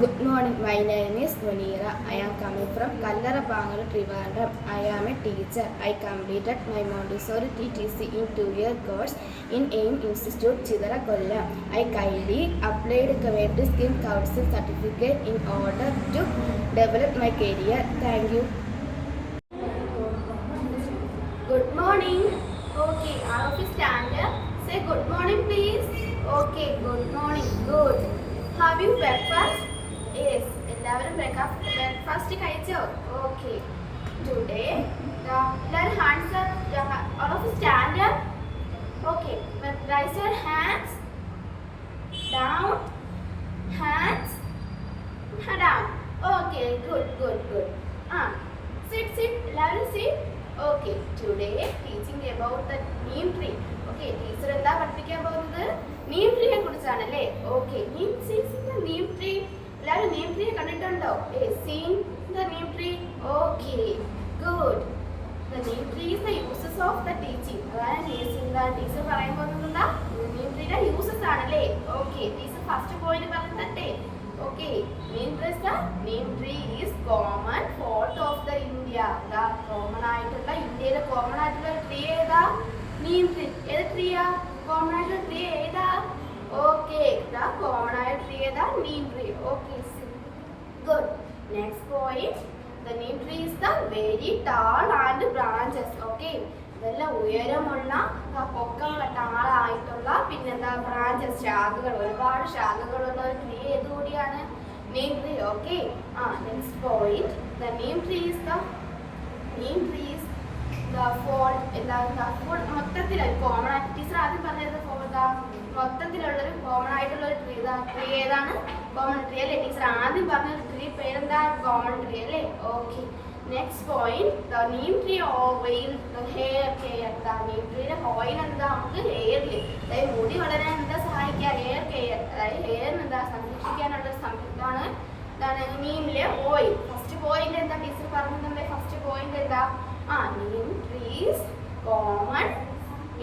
Good morning. My name is Munira. I am coming from Kallarapangal, Trivandrum. I am a teacher. I completed my Montessori TTC in 2-year course in AIM Institute, Chidara, Kollam. I kindly applied Community Scheme Council certificate in order to develop my career. Thank you. Good morning. Okay, all of you stand up. Say good morning, please. Okay, good morning. Good. Have you breakfast? Yes. എല്ലാവരും breakfast കഴിച്ചോ? Okay. Today, let hands up. All of you stand up. Okay. Raise your hands. Down. Hands. Down. Okay. Good. Sit. എല്ലാവരും sit. Okay. Today, teaching about the neem tree. Okay. Teacher എന്താ പഠിപ്പിക്കാൻ പോകുന്നത്? Neem tree യെ കുറിച്ചാണ് അല്ലേ? Okay. Neem tree. എല്ലാവരും neem tree കണ്ടിട്ടുണ്ടോ? Seen the neem tree? Okay. Good. The neem tree is the uses of the teaching. അതാണ് teacher പറയാൻ പോകുന്നത് neem tree യുടെ uses ആണല്ലേ? Okay. ടീച്ചർ ഫസ്റ്റ് പോയിന്റ് പറഞ്ഞിട്ടേ. Okay. Neem tree is common fault of the India. The common ആയിട്ടുള്ള ഇന്ത്യയിലെ common ആയിട്ടുള്ള tree ഏതാ? neem tree. ഏത് ട്രീയാ? common ആയിട്ടുള്ള ട്രീ ഏതാ? Okay. The common ആയിട്ടുള്ള ട്രീ ഏതാ? neem tree. Okay. Good. Next point. The neem tree is the very tall and branches. Okay. ഇതെല്ലാം ഉയരമുള്ള പൊക്കമുള്ള ടാളായിട്ടുള്ള പിന്നെന്താ ബ്രാഞ്ചസ് ശാഖകൾ ഒരുപാട് ശാഖകളുള്ള ഒരു tree ഏതുകൂടിയാണ് neem tree. Okay. Next point. The neem tree is the മൊത്തത്തിൽ കോമൺ ആയിട്ട് ടീച്ചർ ആദ്യം പറഞ്ഞത് മൊത്തത്തിലുള്ളൊരു കോമൺ ആയിട്ടുള്ള ഒരു ട്രീ ഏതാണ്? കോമൺ ട്രീ അല്ലേ? ടീച്ചർ ആദ്യം പറഞ്ഞ ട്രീ പേരെന്താ? കോമൺ ട്രീ അല്ലേ? Okay. Next point. The Neem tree oil hair care. The Neem ട്രീയുടെ ഓയിൽ എന്താ? നമുക്ക് ഹെയറിൽ അതായത് മുടി വളരാൻ എന്താ സഹായിക്കുക? Hair care. അതായത് ഹെയറിന് എന്താ സംരക്ഷിക്കാനുള്ള സംരക്ഷണമാണ് നീമിലെ ഓയിൽ. ഫസ്റ്റ് പോയിന്റ് എന്താ ടീച്ചർ പറഞ്ഞിട്ടുണ്ട്? ഫസ്റ്റ് പോയിന്റ് എന്താ? neem trees common.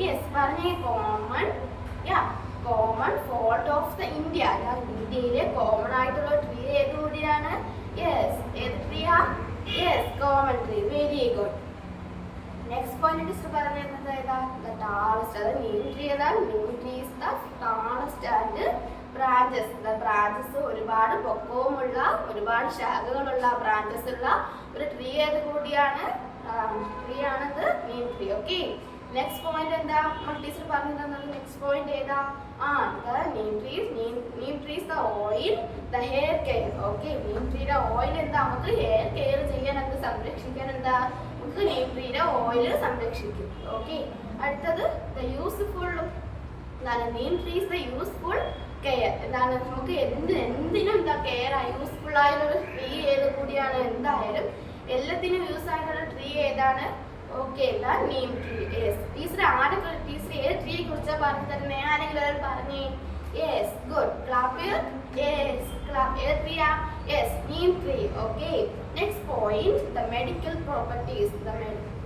Yes, പറഞ്ഞേ common. Common fault of the India. ഇന്ത്യയിലെ കോമൺ ആയിട്ടുള്ള ട്രീ ഏതുകൂടിയാണ്? യെസ്. ഏത് ട്രീയാ? Yes, common tree. Very good. Next point teacher പറഞ്ഞത് ഏതാ? The tallest. അത് നീം ട്രീ ഏതാ? Neem tree is the tallest and branches. Branches ഒരുപാട് പൊക്കവുമുള്ള ഒരുപാട് ശാഖകളുള്ള ബ്രാഞ്ചസ് ഉള്ള ഒരു ട്രീ ഏത് കൂടിയാണ്? ട്രീ ആണത് Neem tree. Okay. Next point എന്താ? ടീച്ചർ പറഞ്ഞു തന്നത് നെക്സ്റ്റ് പോയിന്റ് ഏതാ? Neem trees the oil the hair care. Okay. Neem ട്രീയുടെ ഓയിൽ എന്താ? നമുക്ക് ഹെയർ കെയർ ചെയ്യാൻ എന്ത് സംരക്ഷിക്കാൻ എന്താ? നമുക്ക് നീം ട്രീയുടെ ഓയിൽ സംരക്ഷിക്കും. ഓക്കെ. അടുത്തത് ദ യൂസ്ഫുൾ. എന്താണ്? Neem trees the useful care. എന്താണ്? നമുക്ക് എന്തിനും എന്താ കെയർ യൂസ്ഫുൾ ആയിട്ടുള്ള ട്രീ ഏത് കൂടിയാണ്? എന്തായാലും എല്ലാത്തിനും യൂസ് ആയിട്ടുള്ള ട്രീ ഏതാണ്? Okay. Neem tree. Yes. Teacher ഏത് ട്രീയെ കുറിച്ചാണ് പറഞ്ഞു തരുന്നത്? ആരെങ്കിലും പറഞ്ഞേ. Yes. Good. Clap your. Yes. ഏത് ട്രീയാ? Yes, neem tree. Okay. Next point. The medical properties.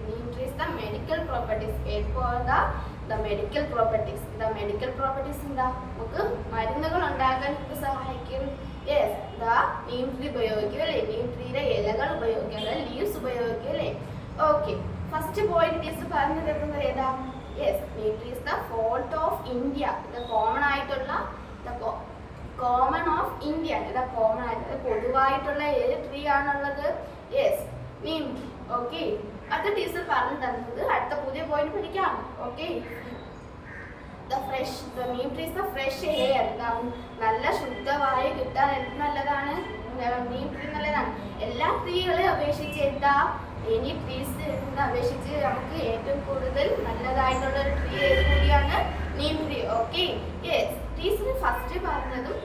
Neem trees the medical properties. The medical properties. The medical properties എന്താ? നമുക്ക് മരുന്നുകൾ ഉണ്ടാക്കാൻ സഹായിക്കും. യെസ്. ദ നീം ട്രീ ഉപയോഗിക്കും അല്ലേ? നീം ട്രീയുടെ ഇലകൾ ഉപയോഗിക്കും അല്ലെ? ലീവ്സ് ഉപയോഗിക്കും അല്ലേ? ഓക്കെ. ഫസ്റ്റ് പോയിന്റ് ടീച്ചർ പറഞ്ഞു തരുന്നത് ഏതാ? Yes. Neem tree is the fault of India. ഇത് കോമൺ ആയിട്ടുള്ള കോമൺ ഓഫ് ഇന്ത്യ. ഇത് കോമൺ ആയിട്ട് പൊതുവായിട്ടുള്ള ഏത് ട്രീ ആണുള്ളത്? Yes, neem tree. ഓക്കെ. അടുത്ത ടീച്ചർ പറഞ്ഞു തന്നത് അടുത്ത പുതിയ പോയിന്റ് പഠിക്കാം. Okay. The neem tree is the fresh air. നല്ല ശുദ്ധവായു കിട്ടാൻ എന്ത് നല്ലതാണ്? നീം ട്രീ നല്ലതാണ്. എല്ലാ ട്രീകളെ അപേക്ഷിച്ച് എന്താ? എനി ട്രീസ് അപേക്ഷിച്ച് നമുക്ക് ഏറ്റവും കൂടുതൽ നല്ലതായിട്ടുള്ള ഒരു ട്രീ ഏത് കൂടിയാണ്? Neem tree. Okay. Yes. Teacher first പറഞ്ഞതും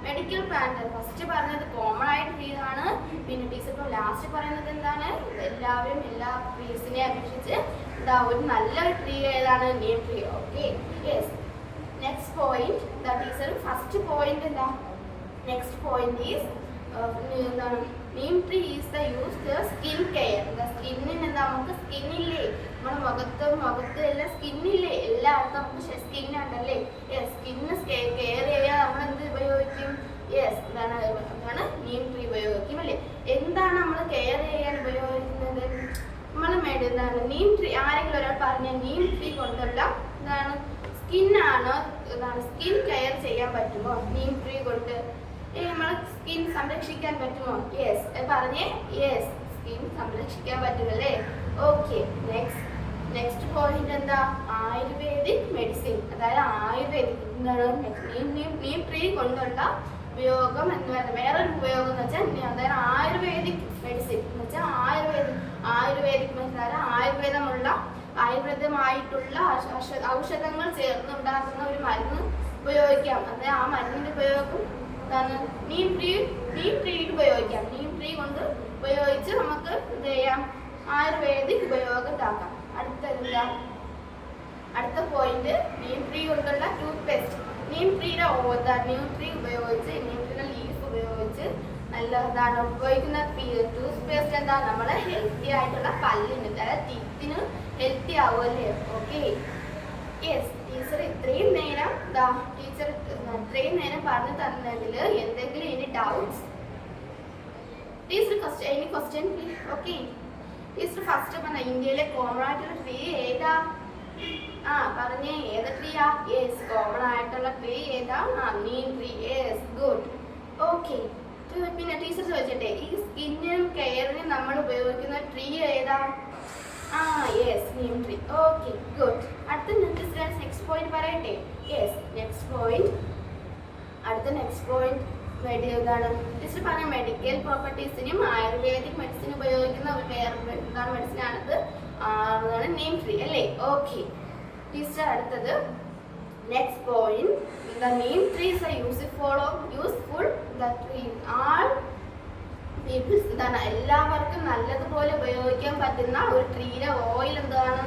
മെഡിക്കൽ പ്ലാന്റ്. ഫസ്റ്റ് പറഞ്ഞത് കോമൺ ആയിട്ട് ട്രീ ആണ്. പിന്നെ ടീച്ചർ ഇപ്പോൾ ലാസ്റ്റ് പറയുന്നത് എന്താണ്? എല്ലാവരും എല്ലാ ട്രീസിനെ അപേക്ഷിച്ച് ഒരു നല്ലൊരു ട്രീ ഏതാണ്? Neem tree. Okay. Yes. Next point. Teacher first point എന്താ? നെക്സ്റ്റ് പോയിന്റ് ഈസ് എന്താണ്? Neem tree is the use the skin care. സ്കിന്നിന് എന്താ? നമുക്ക് സ്കിന്നില്ലേ? നമ്മുടെ മുഖത്ത് എല്ലാം സ്കിന്നില്ലേ? എല്ലായിടത്തും നമുക്ക് സ്കിൻ ഉണ്ടല്ലേ? സ്കിന്ന് കെയർ ചെയ്യാൻ നമ്മൾ എന്ത് ഉപയോഗിക്കും? യെസ്, എന്താണ് നീം ട്രീ ഉപയോഗിക്കും അല്ലേ. എന്താണ് നമ്മൾ കെയർ ചെയ്യാൻ ഉപയോഗിക്കുന്നത്? നമ്മൾ എന്താണ് നീം ട്രീ, ആരെങ്കിലും ഒരാൾ പറഞ്ഞ നീം ട്രീ കൊണ്ടുള്ള എന്താണ് സ്കിന്നാണ്, എന്താണ് സ്കിൻ കെയർ ചെയ്യാൻ പറ്റുമോ നീം ട്രീ കൊണ്ട്? നമ്മൾ സ്കിൻ സംരക്ഷിക്കാൻ പറ്റുമോ? യെസ് പറഞ്ഞേ. യെസ്, സ്കിൻ സംരക്ഷിക്കാൻ പറ്റുമല്ലേ. ഓക്കെ, നെക്സ്റ്റ് പോയിന്റ് എന്താ? Ayurvedic medicine. അതായത് ആയുർവേദിക് എന്താണ് നീം ട്രീ കൊണ്ടുള്ള ഉപയോഗം എന്ന് പറയുന്നത്. വേറൊരു ഉപയോഗം എന്ന് വെച്ചാൽ അതായത് ആയുർവേദിക് മെഡിസിൻ എന്ന് വെച്ചാൽ ആയുർവേദിക് മെഡിസിൻ, അതായത് ആയുർവേദമായിട്ടുള്ള ഔഷധങ്ങൾ ചേർന്നുണ്ടാക്കുന്ന ഒരു മരുന്ന് ഉപയോഗിക്കാം. അതായത് ആ മരുന്നിന്റെ ഉപയോഗം എന്താണ്? നീം ട്രീ ഉപയോഗിക്കാം. നീം ട്രീ കൊണ്ട് ഉപയോഗിച്ച് നമുക്ക് എന്ത് ചെയ്യാം? ആയുർവേദിക് ഉപയോഗത്താക്കാം. അടുത്ത പോയിന്റ് നീം ട്രീ കൊണ്ടുള്ള ടൂത്ത് പേസ്റ്റ്. നീം ട്രീയുടെ ഉപയോഗിച്ച്, നീം ട്രീയുടെ ലീഫ് ഉപയോഗിച്ച് നല്ലതാണ് ഉപയോഗിക്കുന്ന ടൂത്ത് പേസ്റ്റ്. എന്താ? നമ്മുടെ ഹെൽത്തി ആയിട്ടുള്ള പല്ലിന്, അതായത് ടീത്തിന് ഹെൽത്തി ആവുമല്ലേ. Okay, yes. ടീച്ചർ ഇത്രയും നേരം പറഞ്ഞു തന്നതിൽ എന്തെങ്കിലും ഇനി doubts? Teacher any question please? Okay, teacher first പറഞ്ഞ ഇന്ത്യയിലെ കോമൺ ആയിട്ടുള്ള ട്രീ ഏതാ? പറഞ്ഞേ, ഏത് ട്രീയാ? യെസ്, കോമൺ ആയിട്ടുള്ള ട്രീ ഏതാ? Neem tree. Yes, good. Okay, പിന്നെ ടീച്ചർ ചോദിച്ചട്ടെ, ഈ സ്കിന്നിനും കെയറിനും നമ്മൾ ഉപയോഗിക്കുന്ന ട്രീ ഏതാ? Yes, neem tree. Okay, good. അടുത്ത നെക്സ്റ്റ് പോയിന്റ് പറയട്ടെ. യെസ്, നെക്സ്റ്റ് പോയിന്റ് എന്താണ്? ടീച്ചർ പറഞ്ഞ മെഡിക്കൽ പ്രോപ്പർട്ടീസിനും ആയുർവേദിക് മെഡിസിൻ ഉപയോഗിക്കുന്ന വേറെ മെഡിസിൻ ആണത്, നീം ട്രീ അല്ലേ. ഓക്കെ ടീച്ചർ, അടുത്തത് next point. The neem trees are useful. The tree all people, എല്ലാവർക്കും നല്ലതുപോലെ ഉപയോഗിക്കാൻ പറ്റുന്ന ഒരു ട്രീയുടെ ഓയിൽ എന്താണ്?